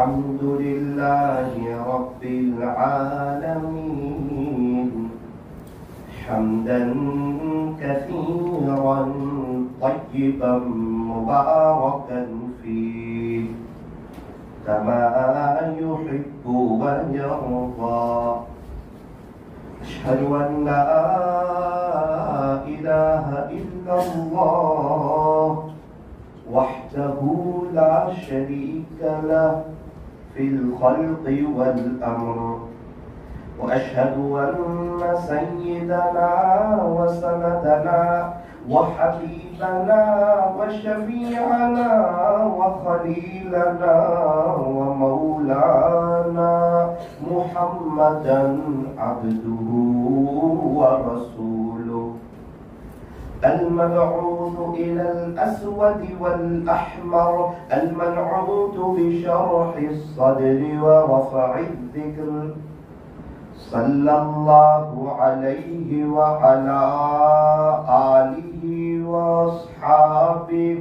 الحمد لله رب العالمين حمدا كثيرا طيبا مباركا فيه كما يحب ويرضى أشهد أن لا إله إلا الله وحده لا شريك له في الخلق والأمر وأشهد أن سيدنا وسندنا وحبيبنا وشفيعنا وخليلنا ومولانا محمدا عبده ورسوله المبعوث إلى الأسود والأحمر المنعوت بشرح الصدر ورفع الذكر صلى الله عليه وعلى آله وأصحابه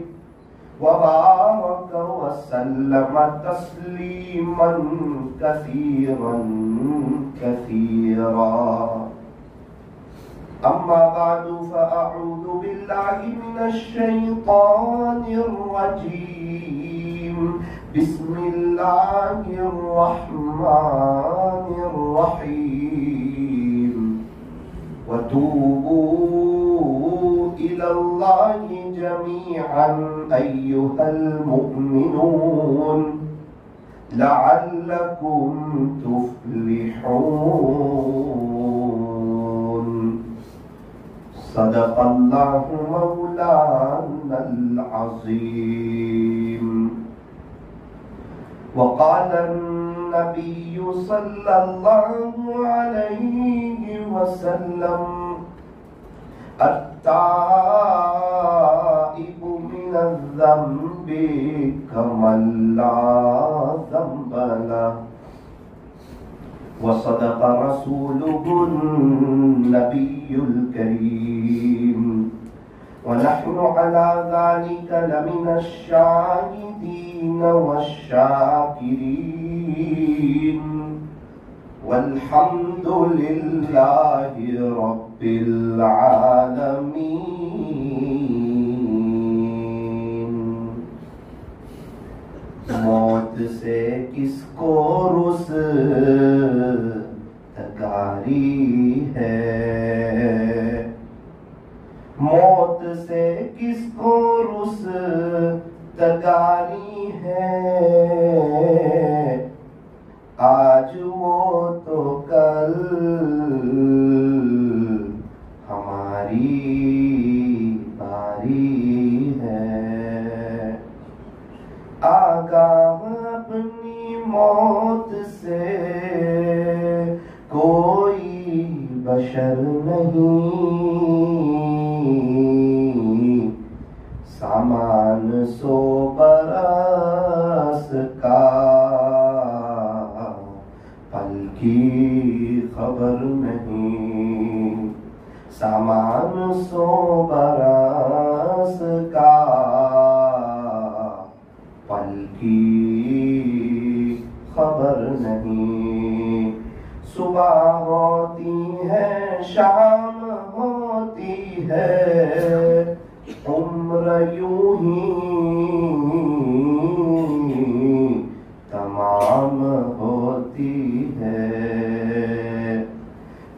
وبارك وسلم تسليما كثيرا كثيرا أما بعد فأعوذ بالله من الشيطان الرجيم بسم الله الرحمن الرحيم وتوبوا إلى الله جميعا أيها المؤمنون لعلكم تفلحون صدق الله مولانا العظيم وقال النبي صلى الله عليه وسلم التائب من الذنب كمن لا ذنب له وصدق رسوله النبي الكريم ونحن على ذلك لمن الشاهدين والشاكرين والحمد لله رب العالمين موت سے کس کو رستگاری ہے موت سے کس کو رستگاری ہے آج وہ تو کل ہماری باری ہے آگاہ اپنی موت سے کوئی بشر نہیں سامان سو برس کا پل کی خبر نہیں سامان سو برس کا پل کی خبر نہیں صبح ہوتی ہے شام ہوتی ہے عمر یوں ہی تمام ہوتی ہے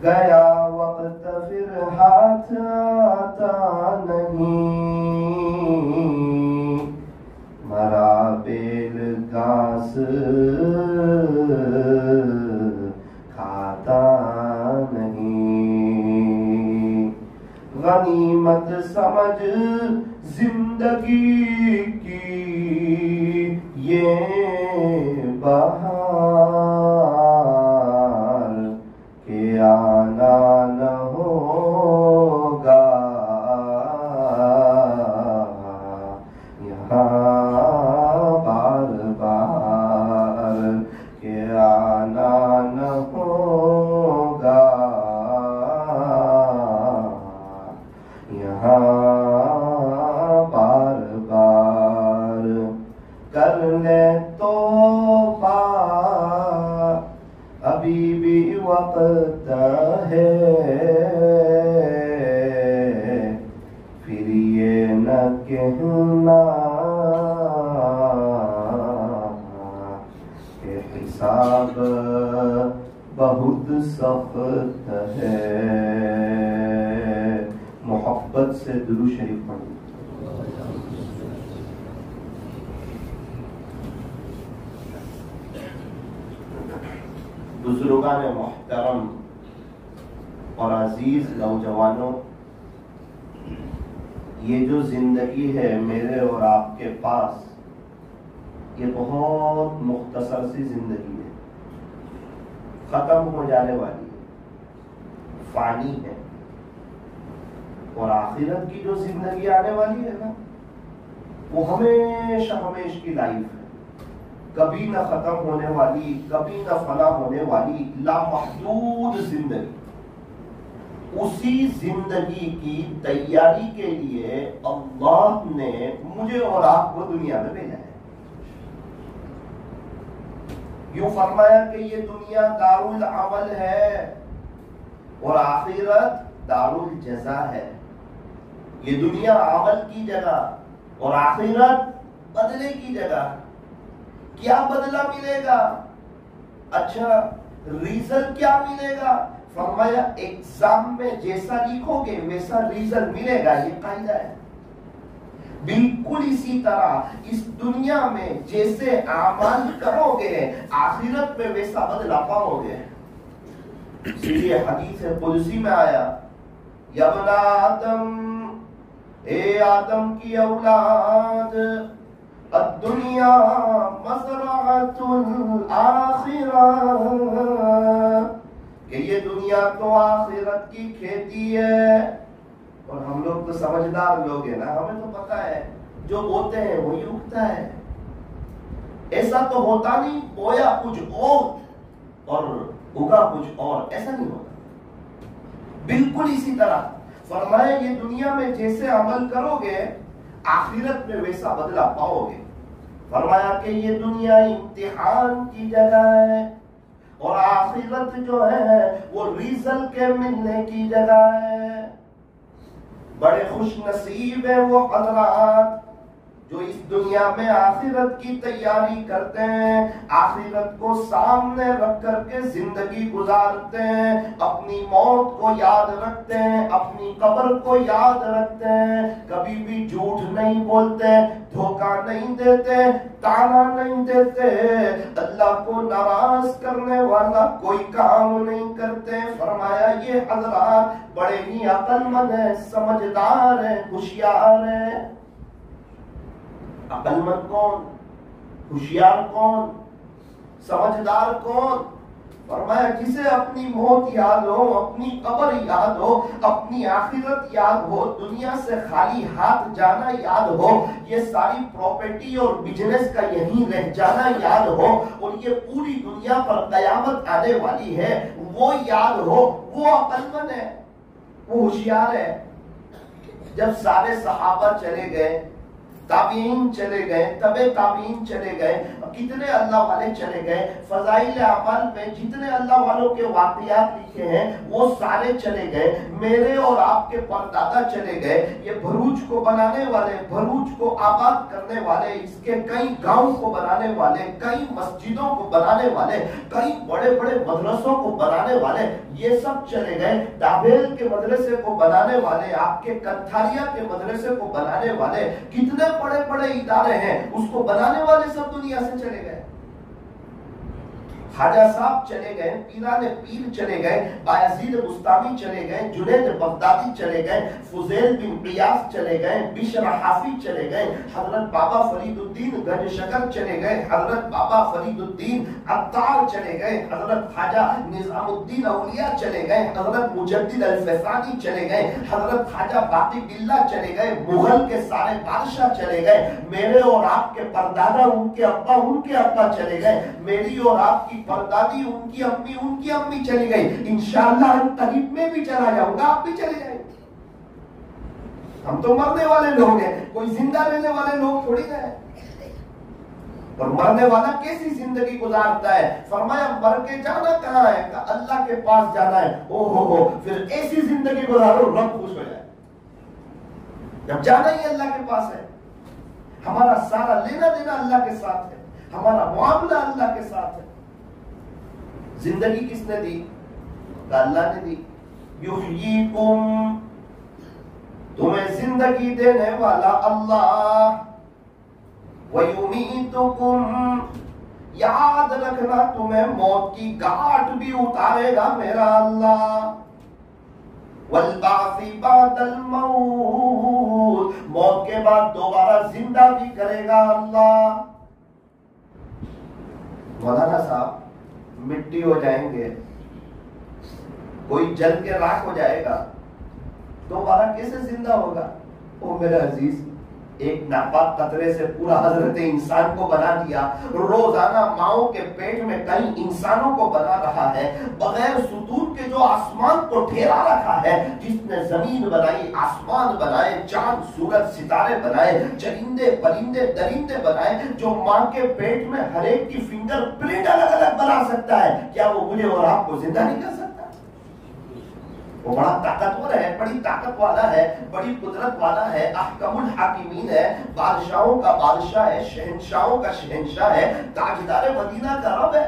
گیا وقت پھر ہاتھ آتا نہیں مرا بیل گھاس کھاتا نہیں غنیمت سمجھ زندگی کی یہ بہار کہ آنا نہ ہوگا یہاں بار بار کہ آنا نہ ہوگا یہاں بار بار کر لے توبہ پھر یہ نہ کہنا کہ حساب بہت سخت ہے. محبت سے درود شریف پڑھیں. بزرگان محترم اور عزیز نوجوانوں، یہ جو زندگی ہے میرے اور آپ کے پاس، یہ بہت مختصر سی زندگی ہے، ختم ہو جانے والی ہے، فانی ہے. اور آخرت کی جو زندگی آنے والی ہے نا، وہ ہمیشہ ہمیشہ کی لائف ہے، کبھی نہ ختم ہونے والی، کبھی نہ فنا ہونے والی لامحدود زندگی. اسی زندگی کی تیاری کے لیے اللہ نے مجھے اور آپ کو دنیا میں بھیجا ہے. یوں فرمایا کہ یہ دنیا دار العمل ہے اور آخرت دار الجزا ہے. یہ دنیا عمل کی جگہ اور آخرت بدلے کی جگہ. کیا بدلہ ملے گا؟ اچھا ریزلٹ کیا ملے گا؟ فرمایا ایگزام میں جیسا لکھو گے ویسا ریزلٹ ملے گا. یہ قاعدہ ہے. بالکل اسی طرح اس دنیا میں جیسے اعمال کرو گے آخرت میں ویسا بدلہ پاؤ گے. اسی لیے حدیث قدسی میں آیا، یا ابن آدم، اے آدم کی اولاد، الدنیا مزرعۃ الآخرہ، کہ یہ دنیا تو آخرت کی کھیتی ہے. اور ہم لوگ تو سمجھدار لوگ ہیں نا، ہمیں تو پتا ہے جو بوتے ہیں وہی اگتا ہے. ایسا تو ہوتا نہیں بویا کچھ اور اگا کچھ اور، ایسا نہیں ہوتا. بالکل اسی طرح فرمایا یہ دنیا میں جیسے عمل کرو گے آخرت میں ویسا بدلہ پاؤ گے. فرمایا کہ یہ دنیا امتحان کی جگہ ہے اور آخرت جو ہے وہ ریزلٹ کے ملنے کی جگہ ہے. بڑے خوش نصیب ہیں وہ حضرات جو اس دنیا میں آخرت کی تیاری کرتے ہیں، آخرت کو سامنے رکھ کر کے زندگی گزارتے ہیں، اپنی موت کو یاد رکھتے ہیں، اپنی قبر کو یاد رکھتے ہیں، کبھی بھی جھوٹ نہیں بولتے، دھوکہ نہیں دیتے، تانا نہیں دیتے، اللہ کو ناراض کرنے والا کوئی کام نہیں کرتے. فرمایا یہ حضرات بڑے ہی عقل مند ہیں، سمجھدار ہیں، ہوشیار ہیں. عقل مند کون؟ ہوشیار کون؟ سمجھدار کون؟ فرمایا جسے اپنی موت یاد ہو، اپنی قبر یاد ہو، اپنی آخرت یاد ہو، دنیا سے خالی ہاتھ جانا یاد ہو، یہ ساری پراپرٹی اور بزنس کا یہیں رہ جانا یاد ہو، اور یہ پوری دنیا پر قیامت آنے والی ہے وہ یاد ہو، وہ عقل مند ہے، وہ ہوشیار ہے. جب سارے صحابہ چلے گئے، تابعین چلے گئے، تبع تابعین چلے گئے، کتنے اللہ والے چلے گئے، فضائل اعمال میں جتنے اللہ والوں کے واقعات لکھے ہیں وہ سارے چلے گئے. میرے اور آپ کے پردادا چلے گئے. یہ بھروچ کو بنانے والے، بھروچ کو آباد کرنے والے، اس کے کئی گاؤں کو بنانے والے، کئی مسجدوں کو بنانے والے، کئی بڑے بڑے مدرسوں کو بنانے والے، یہ سب چلے گئے. ڈابیل کے مدرسے کو بنانے والے، آپ کے کنتھاریا کے مدرسے کو بنانے والے، کتنے بڑے بڑے ادارے ہیں اس کو بنانے والے سب دنیا سے چلے گئے. خواجہ صاحب چلے گئے، پیران پیر چلے گئے، بایزید بستامی چلے گئے، جنید بغدادی چلے گئے، فضیل بن قیاس چلے گئے، بشر حافی چلے گئے، حضرت بابا فرید الدین گنج شکر چلے گئے، حضرت بابا فرید الدین عطار چلے گئے، حضرت خواجہ نظام الدین اولیاء چلے گئے، حضرت مجدد الفسانی چلے گئے، حضرت خواجہ باقی باللہ چلے گئے، مغل کے سارے بادشاہ چلے گئے. میرے اور آپ کے پردادا، ان کے ابا چلے گئے، میری اور آپ کی پردادی، ان کی امی چلی گئی. انشاءاللہ قریب میں بھی چلا جاؤں گا، آپ بھی چلے جائیں. ہم تو مرنے والے لوگ ہیں، کوئی زندہ رہنے والے لوگ تھوڑی ہیں. اور مرنے والا کیسی زندگی گزارتا ہے؟ فرمایا مر کے جانا کہاں ہے؟ کہ اللہ کے پاس جانا ہے. او ہو پھر ایسی زندگی گزارو رب خوش ہو جائے. جب جانا ہی اللہ کے پاس ہے، ہمارا سارا لینا دینا اللہ کے ساتھ ہے، ہمارا معاملہ اللہ کے ساتھ ہے۔ زندگی کس نے دی؟ اللہ نے دی۔ یحییکم، تمہیں زندگی دینے والا اللہ، وَيُمِيتُكُمْ، یاد رکھنا تمہیں موت کی گھاٹ بھی اتارے گا میرا اللہ، وَالْبَعْثِ بَعْدَ الْمَوْتِ، موت کے بعد دوبارہ زندہ بھی کرے گا اللہ۔ مولانا صاحب مٹی ہو جائیں گے، کوئی جل کے راکھ ہو جائے گا، دوبارہ کیسے زندہ ہوگا؟ او میرے عزیز، ایک ناپاک قطرے سے پورا حضرت انسان کو بنا دیا، روزانہ ماؤں کے پیٹ میں کئی انسانوں کو بنا رہا ہے، بغیر ستون کے جو آسمان کو ٹھہرا رکھا ہے، جس نے زمین بنائی، آسمان بنائے، چاند سورج ستارے بنائے، چرندے پرندے درندے بنائے، جو ماں کے پیٹ میں ہر ایک کی فنگر پرنٹ الگ الگ بنا سکتا ہے، کیا وہ مجھے اور آپ کو زندہ نہیں کر سکتا؟ وہ بڑا طاقتور ہے، بڑی طاقت والا ہے، بڑی قدرت والا ہے، احکم الحاکمین ہے، بادشاہوں کا بادشاہ ہے، شہنشاہوں کا شہنشاہ ہے، تاجدار مدینہ کا رب ہے۔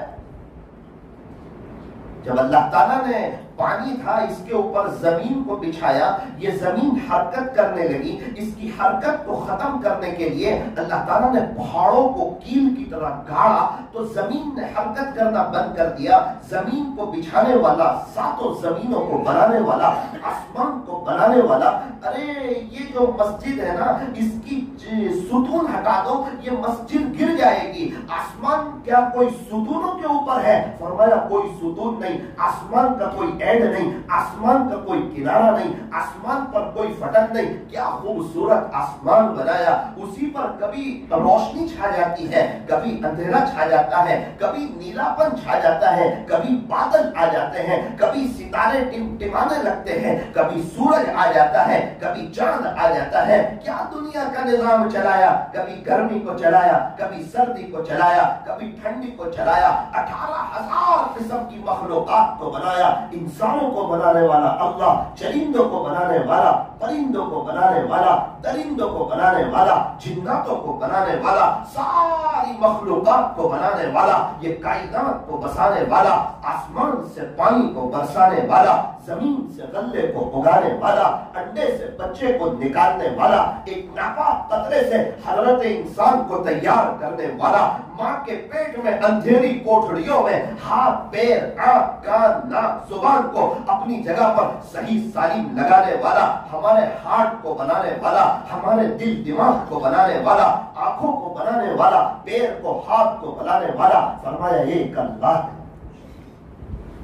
جب اللہ تعالیٰ نے پانی تھا اس کے اوپر زمین کو بچھایا، یہ زمین حرکت کرنے لگی، اس کی حرکت کو ختم کرنے کے لیے اللہ تعالیٰ نے پہاڑوں کو کیل کی طرح گاڑا، تو زمین نے حرکت کرنا بند کر دیا۔ زمین کو بچھانے والا، ساتوں زمینوں کو بنانے والا، آسمان کو بنانے والا، ارے یہ جو مسجد ہے نا، اس کی ستون ہٹا دو، یہ مسجد گر جائے گی۔ آسمان کیا کوئی ستونوں کے اوپر ہے؟ فرمایا کوئی ستون نہیں، آسمان کا کوئی اینڈ نہیں، آسمان کا کوئی کنارہ نہیں، آسمان پر کوئی پھٹک نہیں۔ کیا خوبصورت آسمان بنایا، اسی پر کبھی روشنی چھا جاتی ہے، کبھی اندھیرا چھا جاتا ہے، کبھی نیلاپن چھا جاتا ہے، کبھی بادل آ جاتے ہیں، کبھی ستارے ٹمٹمانے لگتے ہیں، کبھی سورج آ جاتا ہے، کبھی چاند آ جاتا ہے۔ کیا دنیا کا نظام چلایا، کبھی گرمی کو چلایا، کبھی سردی کو چلایا، کبھی ٹھنڈی کو چلایا، 18,000 قسم کی مخلوقات کو بنایا۔ انسانوں کو بنانے والا اللہ، چرندوں کو بنانے والا، پرندوں کو بنانے والا، درندوں کو بنانے والا، جناتوں کو بنانے والا، ساری مخلوقات کو بنانے والا، یہ کائنات کو بسانے والا، آسمان سے پانی کو برسانے والا، زمین سے غلے کو اگانے والا، انڈے سے بچے کو نکالنے والا، ایک ناپاک قطرے سے حضرت انسان کو تیار کرنے والا، ماں کے پیٹ میں اندھیری کوٹھڑیوں میں ہاتھ پیر آنکھ کان ناک زبان کو اپنی جگہ پر صحیح سالم لگانے والا، ہمارے ہارٹ کو بنانے والا، ہمارے دل دماغ کو بنانے والا، آنکھوں کو بنانے والا، پیر کو ہاتھ کو بنانے والا، فرمایا ایک اللہ ہے۔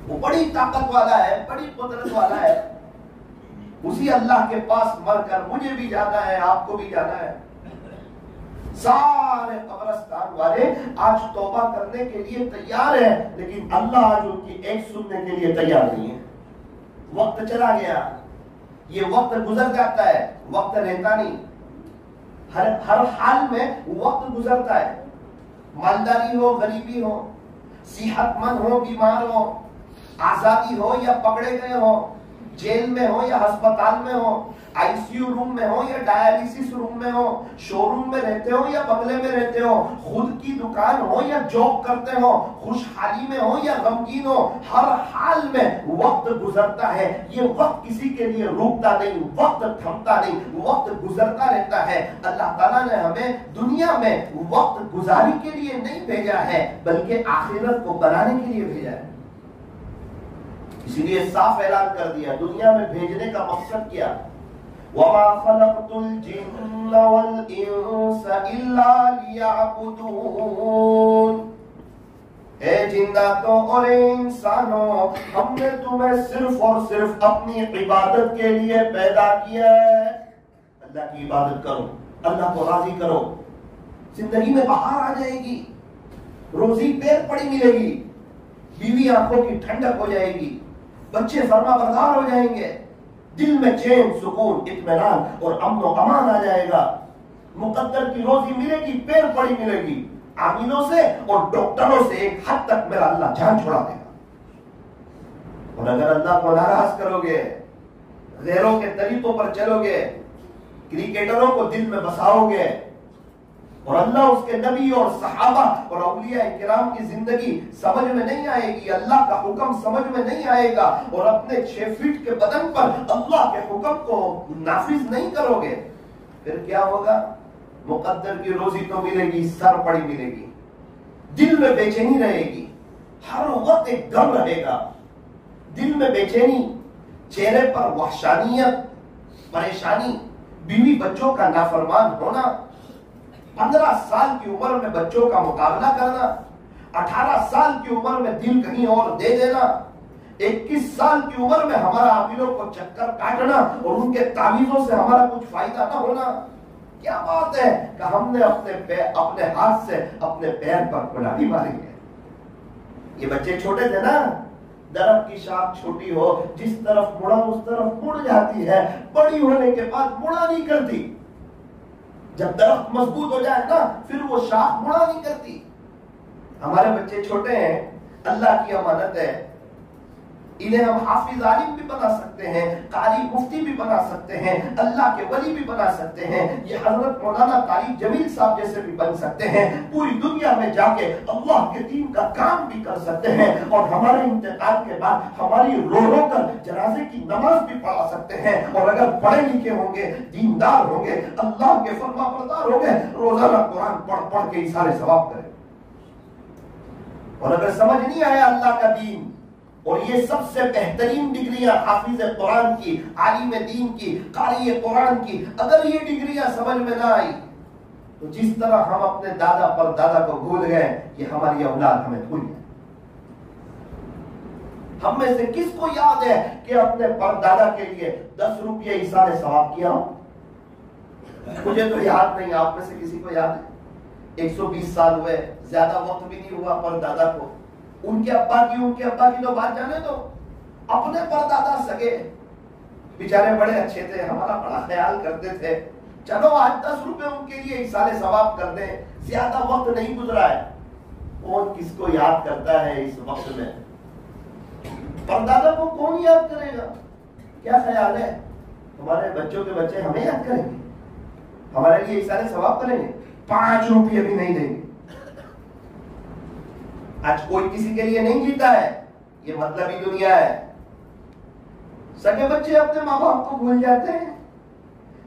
وہ بڑی طاقت والا ہے، بڑی قدرت والا ہے۔ اسی اللہ کے پاس مر کر مجھے بھی جانا ہے، آپ کو بھی جانا ہے۔ سارے قبرستان والے آج توبہ کرنے کے لیے تیار ہیں، لیکن اللہ آج ان کی ایک سننے کے لیے تیار نہیں ہے۔ وقت چلا گیا، یہ وقت گزر جاتا ہے، وقت رہتا نہیں۔ ہر حال میں وقت گزرتا ہے، مالداری ہو غریبی ہو، صحت مند ہو بیمار ہو، آزادی ہو یا پکڑے گئے ہو، جیل میں ہو یا ہسپتال میں ہو، آئی سی یو روم میں ہو یا ڈائلیسس روم میں ہو، شو روم میں رہتے ہو یا بنگلے میں رہتے ہو، خود کی دکان ہو یا جاب کرتے ہو، خوشحالی میں ہو یا غمگین ہو، ہر حال میں وقت گزرتا ہے۔ یہ وقت کسی کے لیے رکتا نہیں، وقت تھمتا نہیں، وقت گزرتا رہتا ہے۔ اللہ تعالیٰ نے ہمیں دنیا میں وقت گزاری کے لیے نہیں بھیجا ہے، بلکہ آخرت کو بنانے کے لیے بھیجا ہے۔ اسی لیے صاف اعلان کر دیا، دنیا میں بھیجنے کا مقصد کیا؟ وَمَا خَلَقْتُ الْجِنَّ وَالْإِنسَ إِلَّا لِيَعْبُدُونَ، اے جناتوں اور انسانوں، ہم نے تمہیں صرف اور صرف اپنی عبادت کے لیے پیدا کیا ہے۔ اللہ کی عبادت کرو، اللہ کو راضی کرو، زندگی میں بہار آ جائے گی، روزی پیر پڑی ملے گی، بیوی آنکھوں کی ٹھنڈک ہو جائے گی، بچے فرما بردار ہو جائیں گے، دل میں چین سکون اطمینان اور امن و امان آ جائے گا، مقدر کی روزی ملے گی، پیر پڑی ملے گی، آمینوں سے اور ڈاکٹروں سے ایک حد تک میرا اللہ جان چھڑا دے گا۔ اور اگر اللہ کو ناراض کرو گے، غیروں کے طریقوں پر چلو گے، کرکٹروں کو دل میں بساؤ گے اور اللہ اس کے نبی اور صحابہ اور اولیاء کرام کی زندگی سمجھ میں نہیں آئے گی، اللہ کا حکم سمجھ میں نہیں آئے گا، اور اپنے 6 فٹ کے بدن پر اللہ کے حکم کو نافذ نہیں کرو گے، پھر کیا ہوگا؟ مقدر کی روزی تو ملے گی، سر پڑی ملے گی، دل میں بے چینی رہے گی، ہر وقت ایک غم رہے گا، دل میں بے چینی، چہرے پر وحشانیت، پریشانی، بیوی بچوں کا نافرمان ہونا، 15 سال کی عمر میں بچوں کا مقابلہ کرنا، 18 سال کی عمر میں دل کہیں اور دے دینا، 21 سال کی عمر میں ہمارا عاملوں کو چکر کاٹنا اور ان کے تعویذوں سے ہمارا کچھ فائدہ نہ ہونا۔ کیا بات ہے کہ ہم نے اپنے ہاتھ سے اپنے پیر پر کلاڑی ماری ہے۔ یہ بچے چھوٹے تھے نا، درخت کی شاخ چھوٹی ہو، جس طرف مڑا اس طرف مڑ جاتی ہے، بڑی ہونے کے بعد مڑا نہیں کرتی۔ جب درخت مضبوط ہو جائے نا پھر وہ شاخ مڑا نہیں کرتی۔ ہمارے بچے چھوٹے ہیں، اللہ کی امانت ہے، انہیں ہم حافظ عالم بھی بنا سکتے ہیں، قاری مفتی بھی بنا سکتے ہیں، اللہ کے ولی بھی بنا سکتے ہیں، یہ حضرت مولانا طارق جمیل صاحب جیسے بھی بن سکتے ہیں، پوری دنیا میں جا کے اللہ کے دین کا کام بھی کر سکتے ہیں، اور ہمارے انتقال کے بعد ہماری رو رو کر جنازے کی نماز بھی پڑھا سکتے ہیں، اور اگر پڑھے لکھے ہوں گے، دیندار ہوں گے، اللہ کے فرما بردار ہوں گے، روزانہ قرآن پڑھ پڑھ کے اثار ثواب کریں۔ اور اگر سمجھ نہیں آیا اللہ کا دین، اور یہ سب سے بہترین ڈگریاں حافظ قرآن کی، عالم دین کی، قاری قرآن کی، اگر یہ ڈگریاں سمجھ میں نہ آئی تو جس طرح ہم اپنے دادا پر دادا کو بھول گئے، یہ ہماری اولاد ہمیں بھول گئے۔ ہم میں سے کس کو یاد ہے کہ اپنے پر دادا کے لیے 10 روپیہ ایصال ثواب کیا ہو؟ مجھے تو یاد نہیں، آپ میں سے کسی کو یاد ہے؟ 120 سال ہوئے، زیادہ وقت بھی نہیں ہوا پر دادا کو، ان کے ابا کی تو بات جانے دو، اپنے پردادا سگے بیچارے بڑے اچھے تھے، ہمارا بڑا خیال کرتے تھے، چلو آج 10 روپے ان کے لیے ایصال ثواب کر دیں، زیادہ وقت نہیں گزرا ہے۔ کون کس کو یاد کرتا ہے اس وقت میں؟ پردادا کو کون یاد کرے گا؟ کیا خیال ہے؟ ہمارے بچوں کے بچے ہمیں یاد کریں گے، ہمارے لیے ایصال ثواب کریں گے؟ 5 روپے بھی نہیں دیں گے۔ آج کوئی کسی کے لیے نہیں جیتا ہے، یہ مطلبی دنیا ہے۔ سگے بچے اپنے ماں باپ کو بھول جاتے ہیں۔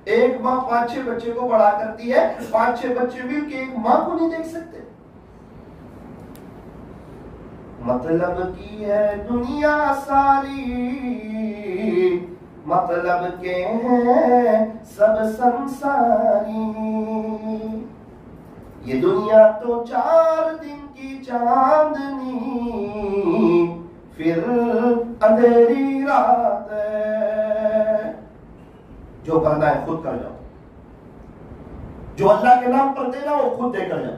ایک ماں 5-6 بچے کو بڑا کرتی ہے، 5-6 بچے مل کے ایک ماں کو نہیں دیکھ سکتے۔ مطلب کی ہے دنیا ساری، مطلب کے ہیں سب سنساری، یہ دنیا تو 4 دن کی چاندنی، پھر اندھیری رات ہے۔ جو کرنا ہے خود کر جاؤ، جو اللہ کے نام پر دینا وہ خود دے کر جاؤ۔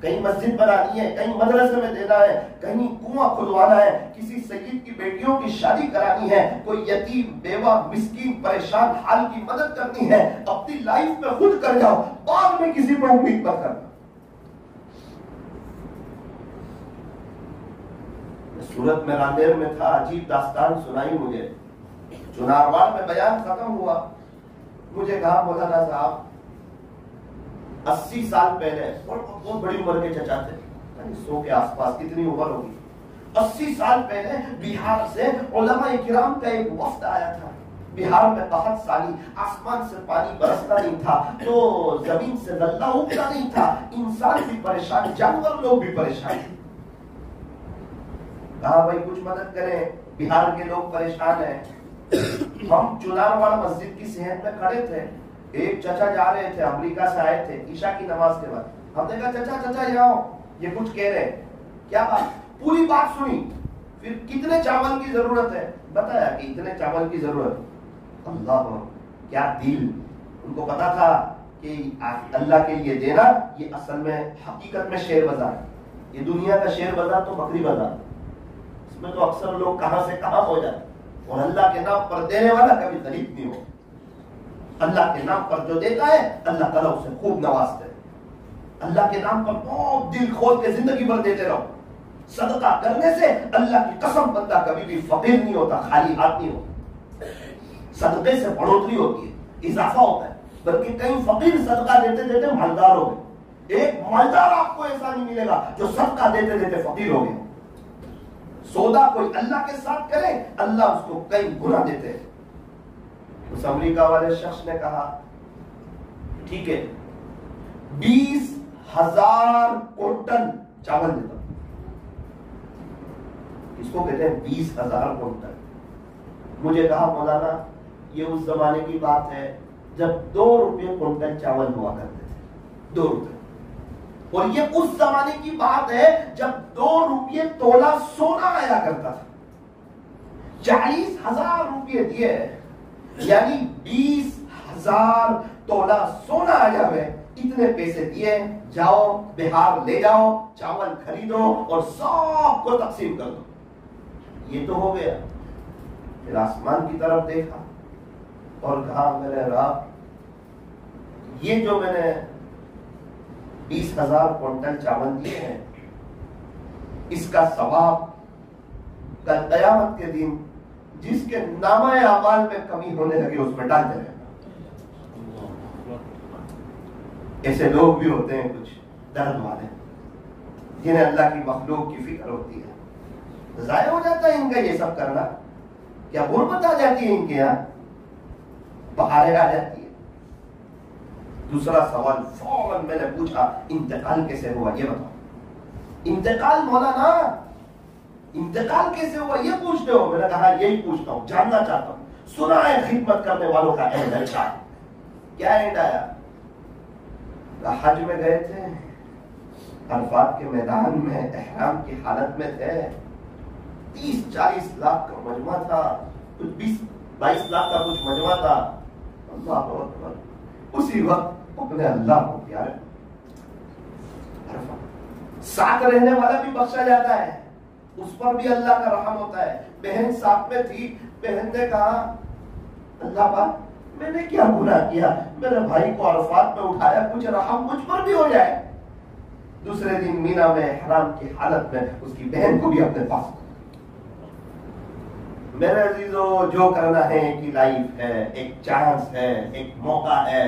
کہیں مسجد بنانی ہے، کہیں مدرسے میں دینا ہے، کہیں کنواں کھدوانا ہے، کسی سید کی بیٹیوں کی شادی کرانی ہے، کوئی یتیم بیوہ مسکین پریشان حال کی مدد کرنی ہے، اپنی لائف میں خود کر جاؤ، بعد میں کسی پر امید مت کرنا۔ سورت میں راندیر میں تھا، عجیب داستان سنائی مجھے، چنارواڑ میں بیان ختم ہوا، مجھے کہا مولانا صاحب 80 سال پہلے، بہت بڑی عمر کے چچا تھے، 100 کے آس پاس کتنی عمر ہوگی، 80 سال پہلے بہار سے علماء کرام کا ایک وفد آیا تھا۔ بہار میں قحط سالی، آسمان سے پانی برستا نہیں تھا، تو زمین سے غلہ اگتا نہیں تھا، انسان بھی پریشان، جانور لوگ بھی پریشان۔ کہا بھائی کچھ مدد کریں، بہار کے لوگ پریشان ہیں۔ ہم چنارواڑ مسجد کی صحن میں کھڑے تھے، ایک چچا جا رہے تھے، امریکہ سے آئے تھے، عشاء کی نماز کے بعد۔ ہم نے کہا چچا یہاں ہو، یہ کچھ کہہ رہے ہیں، کیا بات؟ پوری بات سنی، پھر کتنے چاول کی ضرورت ہے بتایا کہ اتنے چاول کی ضرورت۔ اللہ کیا دل! ان کو پتا تھا کہ اللہ کے لیے دینا یہ اصل میں حقیقت میں شیر بازار ہے، یہ دنیا کا شیر بازار تو بکری بازار، اس میں تو اکثر لوگ کہاں سے کہاں ہو جاتے، اور اللہ کے نام پر دینے والا کبھی غریب نہیں ہو۔ اللہ کے نام پر جو دیتا ہے اللہ تعالیٰ اسے خوب نوازتے ہیں۔ اللہ کے نام پر بہت دل کھول کے زندگی بھر دیتے رہو۔ صدقہ کرنے سے اللہ کی قسم بندہ کبھی بھی فقیر نہیں ہوتا، خالی ہاتھ نہیں ہوتا۔ صدقے سے بڑھوتری ہوتی ہے، اضافہ ہوتا ہے۔ بلکہ کئی فقیر صدقہ دیتے دیتے مالدار ہو گئے. ایک مالدار آپ کو ایسا نہیں ملے گا جو صدقہ دیتے دیتے فقیر ہو گئے. سودا کوئی اللہ کے ساتھ کرے اللہ اس کو کئی گنا دیتے. اس امریکہ والے شخص نے کہا ٹھیک ہے 20,000 کوئنٹل چاول دیتا ہوں. اس کو کہتے ہیں 20,000 کوئنٹل. مجھے کہا مولانا یہ اس زمانے کی بات ہے جب 2 روپے کوئنٹل چاول ہوا کرتے تھے. 2 روپے. اور یہ اس زمانے کی بات ہے جب 2 روپے تولہ سونا آیا کرتا تھا. 40,000 روپے دیے یعنی 20,000 تولہ سونا آیا ہے. اتنے پیسے دیے جاؤ بہار لے جاؤ چاول خریدو اور سب کو تقسیم کر دو. یہ تو ہو گیا. پھر آسمان کی طرف دیکھا اور کہا میرے رب یہ جو میں نے 20,000 کوئنٹل چاول دیے ہیں اس کا ثواب کل قیامت کے دن جس کے نامہ اعمال میں کمی ہونے لگے اس میں ڈال دے رہے. ایسے لوگ بھی ہوتے ہیں کچھ درد والے جنہیں اللہ کی مخلوق کی فکر ہوتی ہے. ضائع ہو جاتا ہے ان کا یہ سب کرنا. کیا غربت آ جاتی ہے ان کے یہاں؟ بہاریں آ جاتی ہے. دوسرا سوال فوراً میں نے پوچھا انتقال کیسے ہوا یہ بتاؤ. انتقال مولانا انتقال کیسے ہوا یہ پوچھتے ہو؟ میں نے کہا یہی پوچھتا ہوں جاننا چاہتا ہوں. سنا ہے خدمت کرنے والوں کا اینڈ اچھا کیا اینڈ آیا؟ حج میں گئے تھے عرفات کے میدان میں احرام کی حالت میں تھے. 30-40 لاکھ کا مجمع تھا. کچھ 20-22 لاکھ کا کچھ مجمع تھا. اللہ اکبر. اسی وقت اپنے اللہ کو پیارے ساتھ رہنے والا بھی بخشا جاتا ہے. اس پر بھی اللہ کا رحم ہوتا ہے. بہن ساتھ میں تھی. بہن نے کہا اللہ پاک میں نے کیا گناہ کیا میرے بھائی کو عرفات میں اٹھایا کچھ رحم مجھ پر بھی ہو جائے. دوسرے دن مینا میں احرام کی حالت میں اس کی بہن کو بھی اپنے پاس. میرے عزیزو جو کرنا ہے ایک لائف ہے ایک چانس ہے ایک موقع ہے.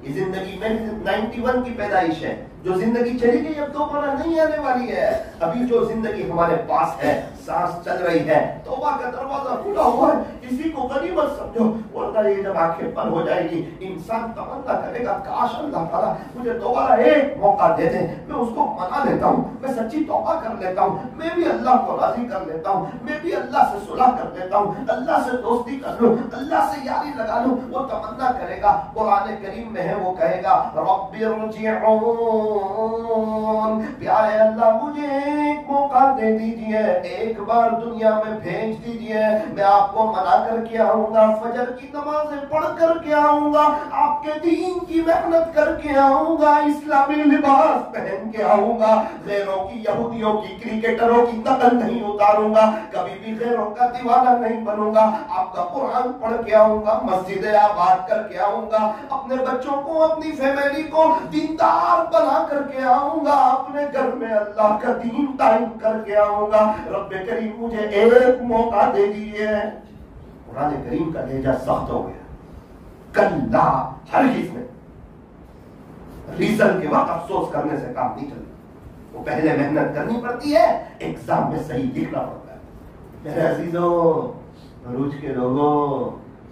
یہ زندگی میں 91 کی پیدائش ہے. جو زندگی چلی گئی اب دوبارہ نہیں آنے والی ہے. ابھی جو زندگی ہمارے پاس ہے سانس چل رہی ہے توبہ کا دروازہ کھلا ہوا ہے. اسی کو غنیمت سمجھو ورنہ یہ جب آنکھیں بند ہو جائے گی انسان تمنا کرے گا کاش اللہ تعالیٰ مجھے دوبارہ ایک موقع دے دے. میں اس کو منا لیتا ہوں. میں سچی توبہ کر لیتا ہوں. میں بھی اللہ کو راضی کر لیتا ہوں. میں بھی اللہ سے صلح کر لیتا ہوں. اللہ سے دوستی کر لوں. اللہ سے یاری لگا لوں. وہ تمنا کرے گا. قرآن کریم میں ہے وہ کہے گا رب ارجعون پیارے اللہ مجھے ایک موقع دے دیجئے. ایک بار دنیا میں بھیج دیجئے. میں آپ کو منا کر کے آؤں گا. فجر کی نمازیں پڑھ کر کے آؤں گا. آپ کے دین کی محنت کر کے آؤں گا. اسلامی لباس پہن کے آؤں گا. غیروں کی یہودیوں کی کرکٹروں کی نقل نہیں اتاروں گا. کبھی بھی غیروں کا دیوانہ نہیں بنوں گا. آپ کا قرآن پڑھ کے آؤں گا. مسجدیں آباد کر کے آؤں گا. اپنے بچوں کو اپنی فیملی کو دیندار بنا کر کے آؤں گا. اپنے گھر میں اللہ کا دین قائم کر کے آؤں گا. رب کریم مجھے ایک موقع دے دیجیے. قرآن کریم کا لہجہ سخت ہو گیا. کلا ہرگز میں ریزلٹ کے وقت افسوس کرنے سے کام نہیں چلتا. وہ پہلے محنت کرنی پڑتی ہے ایگزام میں صحیح لکھنا پڑتا ہے. میرے عزیزوں بھروچ کے لوگوں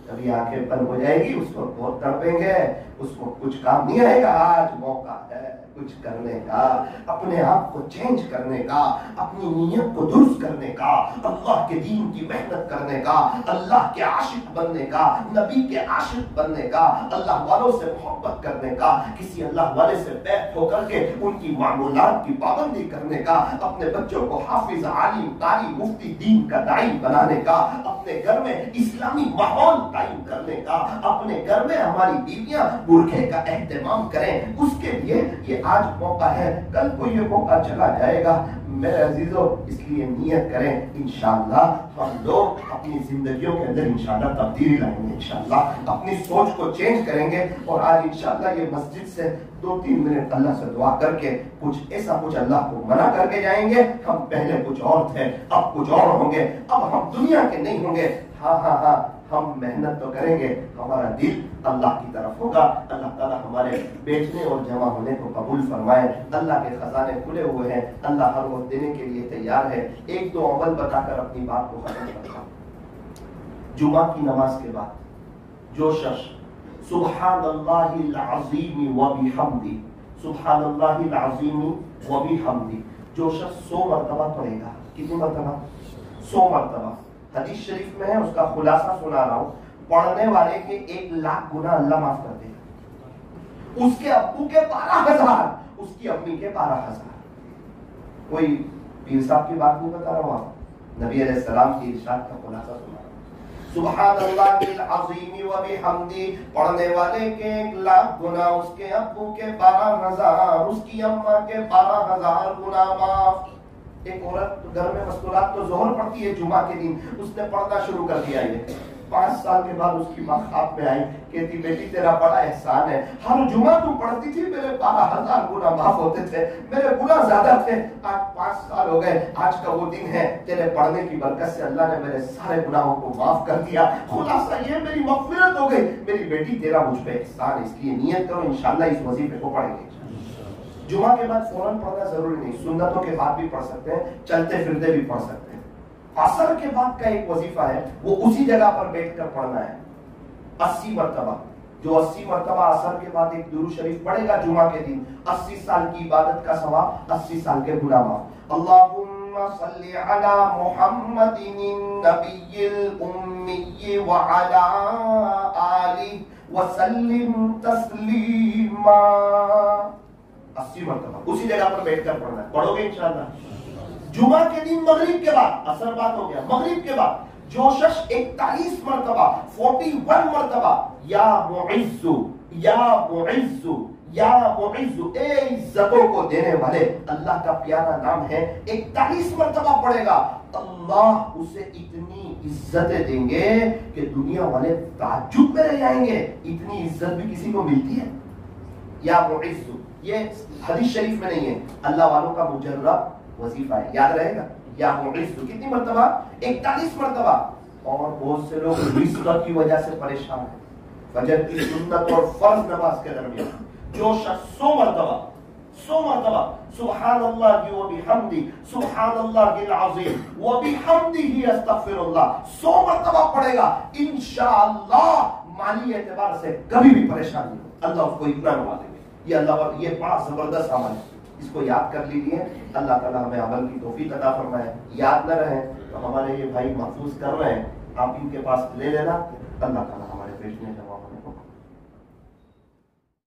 کبھی آنکھیں بند ہو جائے گی اس کو بہت تڑپیں گے. اس کو کچھ کام نہیں آئے گا. آج موقع ہے کچھ کرنے کا. اپنے آپ کو چینج کرنے کا. اپنی نیت کو درست کرنے کا. اللہ کے دین کی محنت کرنے کا. اللہ کے عاشق بننے کا. نبی کے عاشق بننے کا. اللہ والوں سے محبت کرنے کا. کسی اللہ والے سے بیعت ہو کر کے ان کی معمولات کی پابندی کرنے کا. اپنے بچوں کو حافظ عالم قاری مفتی دین کا داعی بنانے کا. اپنے گھر میں اسلامی ماحول قائم کرنے کا. اپنے گھر میں ہماری بیویاں برقعے کا اہتمام کریں. اس کے لیے یہ آج موقع ہے. کل کو یہ موقع چلا جائے گا. میرے عزیزوں اس لیے نیت کریں. انشاءاللہ ہم لوگ اپنی زندگیوں کے اندر انشاءاللہ تبدیلی لائیں گے. انشاءاللہ اپنی سوچ کو چینج کریں گے. اور آج انشاءاللہ یہ مسجد سے 2-3 منٹ اللہ سے دعا کر کے کچھ اللہ کو منع کر کے جائیں گے. ہم پہلے کچھ اور تھے اب کچھ اور ہوں گے. اب ہم دنیا کے نہیں ہوں گے. ہاں ہم محنت تو کریں گے. ہمارا دل اللہ کی طرف ہوگا. اللہ تعالیٰ ہمارے بیچنے اور جمع ہونے کو قبول فرمائے. اللہ کے خزانے کھلے ہوئے ہیں, اللہ ہر وقت دینے کے لیے تیار ہے. ایک دو عمل بتا کر اپنی بات کو ختم کرتا ہوں. جمعہ کی نماز کے بعد جو شخص سبحان اللہ العظیم و بحمدہ, سبحان اللہ العظیم و بحمدہ, جو شخص 100 مرتبہ پڑھے گا. کتنی مرتبہ؟ 100 مرتبہ. حدیث شریف میں ہے, اس کا خلاصہ سنا رہا ہوں. پڑھنے والے کے 1,00,000 گناہ اللہ معاف کر دے گا. اس کے ابو کے 12,000, اس کی امی کے 12,000. کوئی پیر صاحب کی بات نہیں بتا رہا ہوں, آپ نبی علیہ السلام کی ارشاد کا خلاصہ سنا رہا ہوں. سبحان اللہ العظیم و بحمدہ, پڑھنے والے کے 1,00,000 گناہ, اس کے ابو کے 12,000, اس کی اماں کے 12,000 گناہ معاف. ایک عورت گھر میں مستورات تو ظہر پڑتی ہے جمعہ کے دن, اس نے پڑھنا شروع کر دیا. یہ 5 سال کے بعد اس کی ماں خواب میں آئی, کہتی بیٹی تیرا بڑا احسان ہے, ہر جمعہ تم پڑھتی تھی, میرے 12,000 گناہ معاف ہوتے تھے, میرے گناہ زیادہ تھے, آج 5 سال ہو گئے, آج کا وہ دن ہے, تیرے پڑھنے کی برکت سے اللہ نے میرے سارے گناہوں کو معاف کر دیا. خلاصہ یہ میری مغفرت ہو گئی. میری بیٹی تیرا مجھ پہ احسان, اس لیے نیت کرو, انشاءاللہ اس وظیفے کو پڑھیں گے. جمعہ کے بعد فوراً پڑھنا ضروری نہیں, سنتوں کے بعد بھی پڑھ سکتے ہیں, چلتے پھرتے بھی پڑھ سکتے ہیں. عصر کے بعد کا ایک وظیفہ ہے, وہ اسی جگہ پر بیٹھ کر پڑھنا ہے 80 مرتبہ. جو 80 مرتبہ عصر کے بعد ایک درود شریف پڑھے گا جمعہ کے دن, 80 سال کی عبادت کا ثواب, 80 سال کے گناہ معاف. اللہم صلی علی محمد النبی الامی وعلی آلہ وسلم تسلیما. 80 مرتبہ اسی جگہ پر بیٹھ کر پڑھنا ہے. پڑھو گے انشاءاللہ. جمعہ کے دن مغرب کے بعد, عصر بات ہو گیا, مغرب کے بعد جو شخص 41 مرتبہ 41 مرتبہ یا معز یا معز یا معز, اے عزتوں کو دینے والے, اللہ کا پیارا نام ہے, 41 مرتبہ پڑھے گا, اللہ اسے اتنی عزتیں دیں گے کہ دنیا والے تعجب میں رہ جائیں گے. اتنی عزت بھی کسی کو ملتی ہے؟ یا معز, یہ حدیث شریف میں نہیں ہے, اللہ والوں کا مجرب وظیفہ ہے, یاد رہے گا. یا معز کتنی مرتبہ؟ 41 مرتبہ. اور بہت سے لوگ رزق کی وجہ سے پریشان ہیں. فجر کی سنت اور فرض نماز کے درمیان جو شخص 100 مرتبہ سبحان اللہ و بحمدہ, سبحان اللہ العظیم و بحمدہ استغفر اللہ 100 مرتبہ پڑھے گا, انشاءاللہ مالی اعتبار سے کبھی بھی پریشان نہیں ہو, اللہ اس کو اتنا نوازے گا. یہ اللہ, یہ بڑا زبردست عمل ہے, اس کو یاد کر لیجیے. اللہ تعالیٰ ہمیں عمل کی توفیق عطا فرمائے. یاد نہ رہے تو ہمارے یہ بھائی محفوظ کر رہے ہیں, آپ ان کے پاس لے لینا. اللہ تعالیٰ ہمارے پیش میں جواب